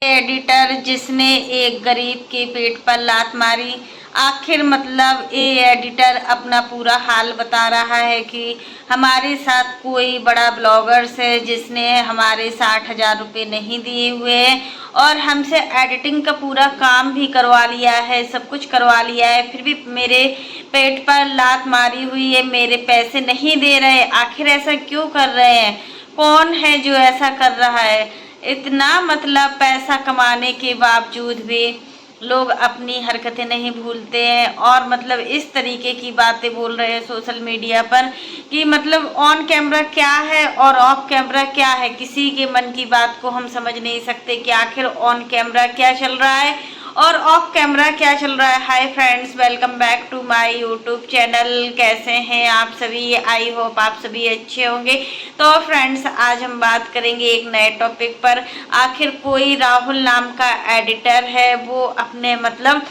Editor जिसने एक गरीब के पेट पर लात मारी। आखिर मतलब ये एडिटर अपना पूरा हाल बता रहा है कि हमारे साथ कोई बड़ा ब्लॉगर्स है जिसने हमारे 60,000 रुपये नहीं दिए हुए हैं और हमसे एडिटिंग का पूरा काम भी करवा लिया है, सब कुछ करवा लिया है, फिर भी मेरे पेट पर लात मारी हुई है, मेरे पैसे नहीं दे रहे। आखिर ऐसा क्यों कर रहे हैं? कौन है जो ऐसा कर रहा है? इतना मतलब पैसा कमाने के बावजूद भी लोग अपनी हरकतें नहीं भूलते हैं और मतलब इस तरीके की बातें बोल रहे हैं सोशल मीडिया पर कि मतलब ऑन कैमरा क्या है और ऑफ कैमरा क्या है। किसी के मन की बात को हम समझ नहीं सकते कि आखिर ऑन कैमरा क्या चल रहा है और ऑफ कैमरा क्या चल रहा है। Hi friends, welcome back to my YouTube channel. कैसे हैं आप सभी? आई होप आप सभी अच्छे होंगे। तो फ्रेंड्स, आज हम बात करेंगे एक नए टॉपिक पर। आखिर कोई राहुल नाम का एडिटर है, वो अपने मतलब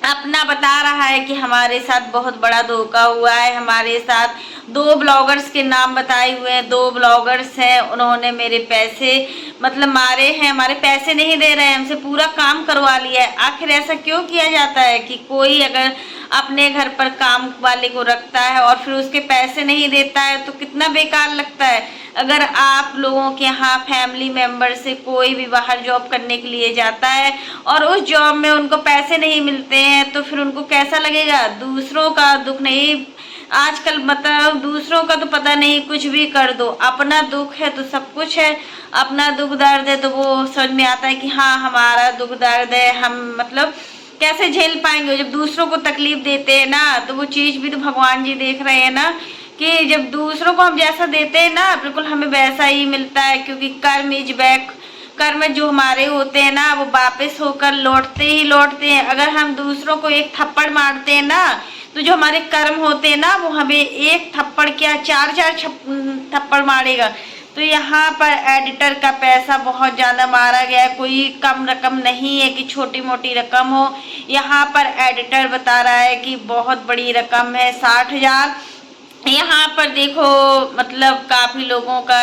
अपना बता रहा है कि हमारे साथ बहुत बड़ा धोखा हुआ है। हमारे साथ 2 ब्लॉगर्स के नाम बताए हुए हैं, 2 ब्लॉगर्स हैं, उन्होंने मेरे पैसे मतलब मारे हैं, हमारे पैसे नहीं दे रहे हैं, हमसे पूरा काम करवा लिया है। आखिर ऐसा क्यों किया जाता है कि कोई अगर अपने घर पर काम वाले को रखता है और फिर उसके पैसे नहीं देता है तो कितना बेकार लगता है। अगर आप लोगों के यहाँ फैमिली मेंबर से कोई भी बाहर जॉब करने के लिए जाता है और उस जॉब में उनको पैसे नहीं मिलते हैं तो फिर उनको कैसा लगेगा? दूसरों का दुख नहीं, आजकल मतलब दूसरों का तो पता नहीं, कुछ भी कर दो, अपना दुख है तो सब कुछ है। अपना दुख दर्द है तो वो समझ में आता है कि हाँ हमारा दुख दर्द है, हम मतलब कैसे झेल पाएंगे। जब दूसरों को तकलीफ देते हैं ना तो वो चीज़ भी तो भगवान जी देख रहे हैं ना कि जब दूसरों को हम जैसा देते हैं ना बिल्कुल हमें वैसा ही मिलता है, क्योंकि कर्म इज बैक। कर्म जो हमारे होते हैं ना वो वापस होकर लौटते ही लौटते हैं। अगर हम दूसरों को एक थप्पड़ मारते हैं ना तो जो हमारे कर्म होते हैं ना वो हमें एक थप्पड़ क्या 4-4 थप्पड़ मारेगा। तो यहाँ पर एडिटर का पैसा बहुत ज़्यादा मारा गया है, कोई कम रकम नहीं है कि छोटी मोटी रकम हो। यहाँ पर एडिटर बता रहा है कि बहुत बड़ी रकम है, 60,000। यहाँ पर देखो मतलब काफ़ी लोगों का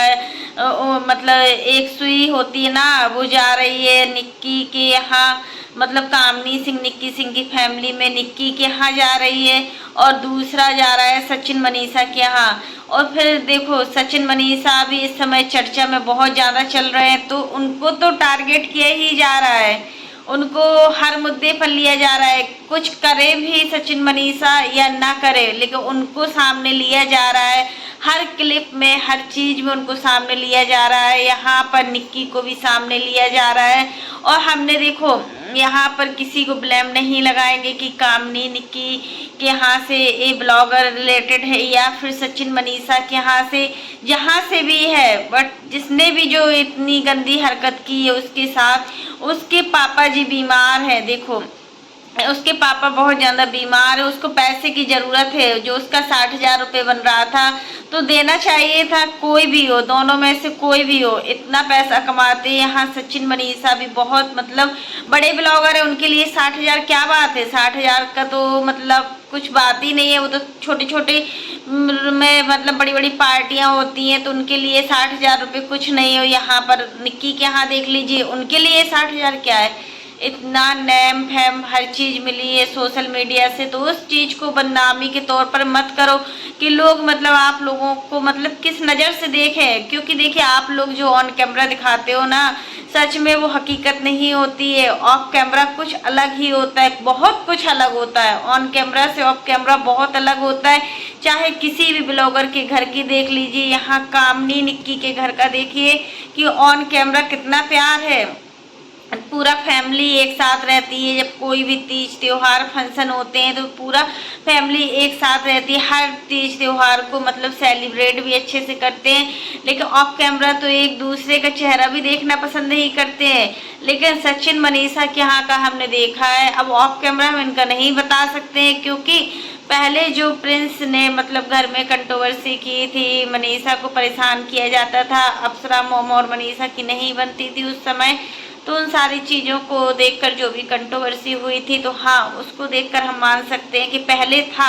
मतलब एक सुई होती है ना वो जा रही है निक्की के यहाँ, मतलब कामनी सिंह निक्की सिंह की फैमिली में निक्की के यहाँ जा रही है और दूसरा जा रहा है सचिन मनीषा के यहाँ। और फिर देखो सचिन मनीषा भी इस समय चर्चा में बहुत ज़्यादा चल रहे हैं तो उनको तो टारगेट किया ही जा रहा है, उनको हर मुद्दे पर लिया जा रहा है। कुछ करे भी सचिन मनीषा या ना करे लेकिन उनको सामने लिया जा रहा है, हर क्लिप में हर चीज़ में उनको सामने लिया जा रहा है। यहाँ पर निक्की को भी सामने लिया जा रहा है और हमने देखो यहाँ पर किसी को ब्लेम नहीं लगाएंगे कि कामनी निक्की के यहाँ से ये ब्लॉगर रिलेटेड है या फिर सचिन मनीषा के यहाँ से, जहाँ से भी है, बट जिसने भी जो इतनी गंदी हरकत की है उसके साथ उसके पापा जी बीमार हैं। देखो उसके पापा बहुत ज़्यादा बीमार है, उसको पैसे की ज़रूरत है। जो उसका 60,000 रुपये बन रहा था तो देना चाहिए था, कोई भी हो, दोनों में से कोई भी हो, इतना पैसा कमाते। यहाँ सचिन मनीषा भी बहुत मतलब बड़े ब्लॉगर है, उनके लिए 60,000 क्या बात है? 60,000 का तो मतलब कुछ बात ही नहीं है। वो तो छोटे छोटे में मतलब बड़ी बड़ी पार्टियां होती हैं तो उनके लिए 60,000 रुपये कुछ नहीं हो। यहाँ पर निक्की के यहाँ देख लीजिए, उनके लिए 60,000 क्या है? इतना नेम फेम हर चीज़ मिली है सोशल मीडिया से, तो उस चीज़ को बदनामी के तौर पर मत करो कि लोग मतलब आप लोगों को मतलब किस नज़र से देखें। क्योंकि देखिए आप लोग जो ऑन कैमरा दिखाते हो ना सच में वो हकीकत नहीं होती है। ऑफ कैमरा कुछ अलग ही होता है, बहुत कुछ अलग होता है। ऑन कैमरा से ऑफ कैमरा बहुत अलग होता है। चाहे किसी भी ब्लॉगर के घर की देख लीजिए, यहाँ कामनी निक्की के घर का देखिए कि ऑन कैमरा कितना प्यार है, पूरा फैमिली एक साथ रहती है। जब कोई भी तीज त्योहार फंक्शन होते हैं तो पूरा फैमिली एक साथ रहती है, हर तीज त्योहार को मतलब सेलिब्रेट भी अच्छे से करते हैं। लेकिन ऑफ कैमरा तो एक दूसरे का चेहरा भी देखना पसंद नहीं करते हैं। लेकिन सचिन मनीषा के यहाँ का हमने देखा है, अब ऑफ कैमरा हम इनका नहीं बता सकते हैं क्योंकि पहले जो प्रिंस ने मतलब घर में कंट्रोवर्सी की थी, मनीषा को परेशान किया जाता था, अप्सरा मोम और मनीषा की नहीं बनती थी उस समय, तो उन सारी चीज़ों को देखकर जो भी कंट्रोवर्सी हुई थी तो हाँ उसको देखकर हम मान सकते हैं कि पहले था।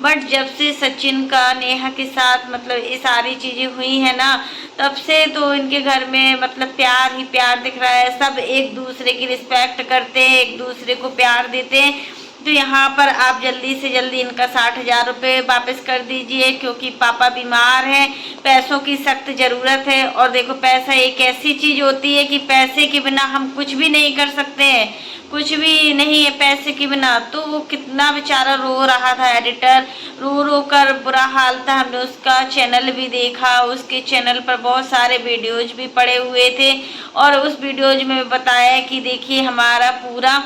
बट जब से सचिन का नेहा के साथ मतलब ये सारी चीज़ें हुई है ना, तब से तो इनके घर में मतलब प्यार ही प्यार दिख रहा है। सब एक दूसरे की रिस्पेक्ट करते हैं, एक दूसरे को प्यार देते हैं। तो यहाँ पर आप जल्दी से जल्दी इनका 60,000 रुपये वापस कर दीजिए, क्योंकि पापा बीमार हैं, पैसों की सख्त ज़रूरत है। और देखो, पैसा एक ऐसी चीज़ होती है कि पैसे के बिना हम कुछ भी नहीं कर सकते हैं, कुछ भी नहीं है पैसे के बिना। तो वो कितना बेचारा रो रहा था, एडिटर रो रो कर बुरा हाल था। हमने उसका चैनल भी देखा, उसके चैनल पर बहुत सारे वीडियोज भी पड़े हुए थे, और उस वीडियोज में बताया कि देखिए हमारा पूरा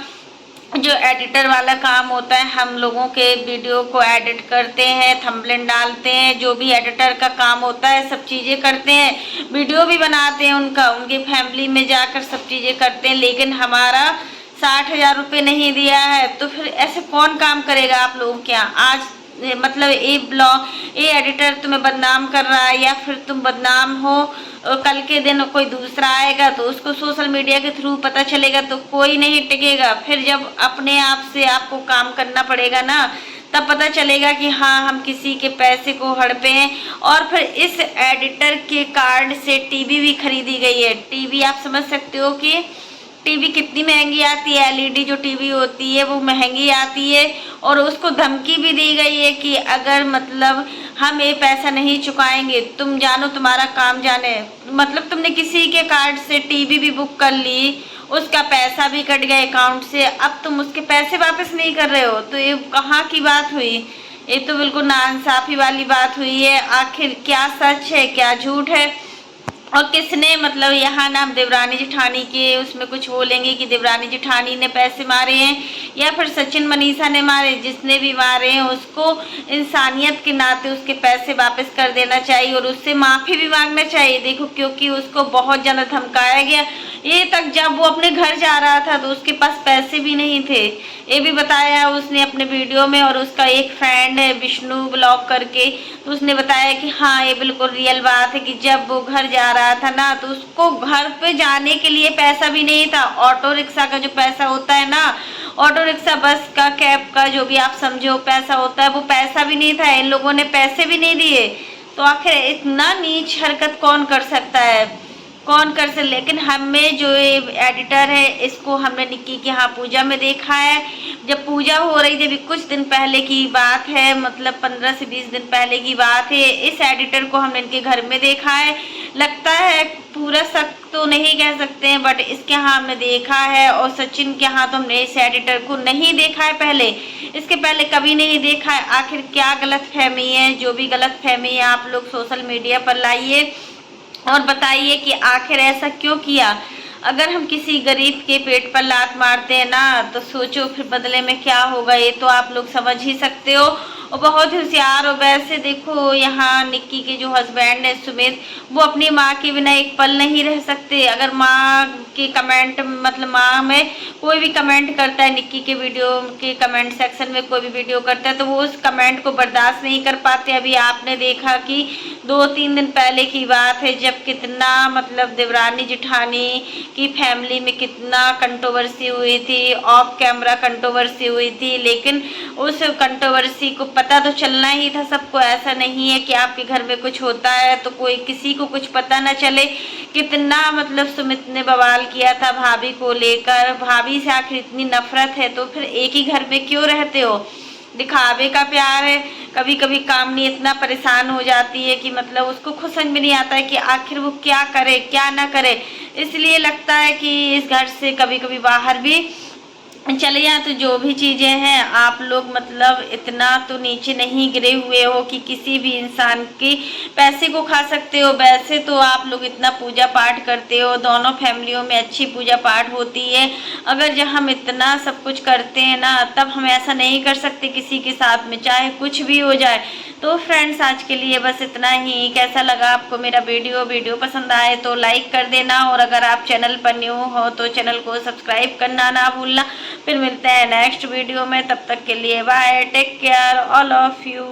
जो एडिटर वाला काम होता है, हम लोगों के वीडियो को एडिट करते हैं, थंबनेल डालते हैं, जो भी एडिटर का काम होता है सब चीज़ें करते हैं, वीडियो भी बनाते हैं उनका, उनकी फैमिली में जाकर सब चीज़ें करते हैं, लेकिन हमारा 60,000 रुपये नहीं दिया है। तो फिर ऐसे कौन काम करेगा आप लोगों के यहाँ? आज मतलब ये एडिटर तुम्हें बदनाम कर रहा है, या फिर तुम बदनाम हो, और कल के दिन कोई दूसरा आएगा तो उसको सोशल मीडिया के थ्रू पता चलेगा, तो कोई नहीं टिकेगा। फिर जब अपने आप से आपको काम करना पड़ेगा ना, तब पता चलेगा कि हाँ, हम किसी के पैसे को हड़पे हैं। और फिर इस एडिटर के कार्ड से टीवी भी खरीदी गई है। टीवी आप समझ सकते हो कि टीवी कितनी महंगी आती है, एलईडी जो टीवी होती है वो महंगी आती है। और उसको धमकी भी दी गई है कि अगर मतलब हम ये पैसा नहीं चुकाएंगे, तुम जानो तुम्हारा काम जाने। मतलब तुमने किसी के कार्ड से टीवी भी बुक कर ली, उसका पैसा भी कट गया अकाउंट से, अब तुम उसके पैसे वापस नहीं कर रहे हो, तो ये कहाँ की बात हुई? ये तो बिल्कुल नाइंसाफी वाली बात हुई है। आखिर क्या सच है, क्या झूठ है, और किसने मतलब यहाँ ना हम देवरानी जेठानी के उसमें कुछ बोलेंगे कि देवरानी जेठानी ने पैसे मारे हैं, या फिर सचिन मनीषा ने मारे। जिसने भी मारे हैं उसको इंसानियत के नाते उसके पैसे वापस कर देना चाहिए, और उससे माफ़ी भी मांगना चाहिए। देखो, क्योंकि उसको बहुत ज़्यादा धमकाया गया, ये तक जब वो अपने घर जा रहा था तो उसके पास पैसे भी नहीं थे, ये भी बताया उसने अपने वीडियो में। और उसका एक फ्रेंड है विष्णु ब्लॉग करके, तो उसने बताया कि हाँ, ये बिल्कुल रियल बात है कि जब वो घर जा रहा था ना, तो उसको घर पे जाने के लिए पैसा भी नहीं था। ऑटो रिक्शा का जो पैसा होता है ना, ऑटो रिक्शा, बस का, कैब का, जो भी आप समझो पैसा होता है, वो पैसा भी नहीं था। इन लोगों ने पैसे भी नहीं दिए। तो आखिर इतना नीच हरकत कौन कर सकता है, कौन कर सकता? लेकिन हमें जो ये एडिटर है, इसको हमने निक्की के यहाँ पूजा में देखा है। जब पूजा हो रही थी, अभी कुछ दिन पहले की बात है, मतलब 15 से 20 दिन पहले की बात है, इस एडिटर को हमने इनके घर में देखा है। लगता है पूरा शक तो नहीं कह सकते हैं, बट इसके यहाँ हमने देखा है। और सचिन के यहाँ तो हमने इस एडिटर को नहीं देखा है पहले, इसके पहले कभी नहीं देखा है। आखिर क्या गलत फहमी है? जो भी गलत फहमी है आप लोग सोशल मीडिया पर लाइए और बताइए कि आखिर ऐसा क्यों किया। अगर हम किसी गरीब के पेट पर लात मारते हैं ना, तो सोचो फिर बदले में क्या होगा, ये तो आप लोग समझ ही सकते हो। और बहुत होशियार हो। वैसे देखो, यहाँ निक्की के जो हस्बैंड है सुमित, वो अपनी माँ के बिना एक पल नहीं रह सकते। अगर माँ के कमेंट, मतलब माँ में कोई भी कमेंट करता है, निक्की के वीडियो के कमेंट सेक्शन में कोई भी वीडियो करता है, तो वो उस कमेंट को बर्दाश्त नहीं कर पाते। अभी आपने देखा कि 2-3 दिन पहले की बात है, जब कितना मतलब देवरानी जेठानी की फैमिली में कितना कंट्रोवर्सी हुई थी, ऑफ कैमरा कंट्रोवर्सी हुई थी। लेकिन उस कंट्रोवर्सी को पता तो चलना ही था सबको। ऐसा नहीं है कि आपके घर में कुछ होता है तो कोई किसी को कुछ पता न चले। कितना मतलब सुमित ने बवाल किया था भाभी को लेकर। भाभी से आखिर इतनी नफरत है तो फिर एक ही घर में क्यों रहते हो? दिखावे का प्यार है। कभी कभी कामनी इतना परेशान हो जाती है कि मतलब उसको खुद समझ में नहीं आता है कि आखिर वो क्या करे क्या ना करे। इसलिए लगता है कि इस घर से कभी कभी बाहर भी चले जाए। तो जो भी चीज़ें हैं, आप लोग मतलब इतना तो नीचे नहीं गिरे हुए हो कि किसी भी इंसान के पैसे को खा सकते हो। वैसे तो आप लोग इतना पूजा पाठ करते हो, दोनों फैमिलियों में अच्छी पूजा पाठ होती है। अगर जब हम इतना सब कुछ करते हैं ना, तब हम ऐसा नहीं कर सकते किसी के साथ में, चाहे कुछ भी हो जाए। तो फ्रेंड्स, आज के लिए बस इतना ही। कैसा लगा आपको मेरा वीडियो पसंद आए तो लाइक कर देना, और अगर आप चैनल पर न्यू हो तो चैनल को सब्सक्राइब करना ना भूलना। फिर मिलते हैं नेक्स्ट वीडियो में, तब तक के लिए bye, take care all of you.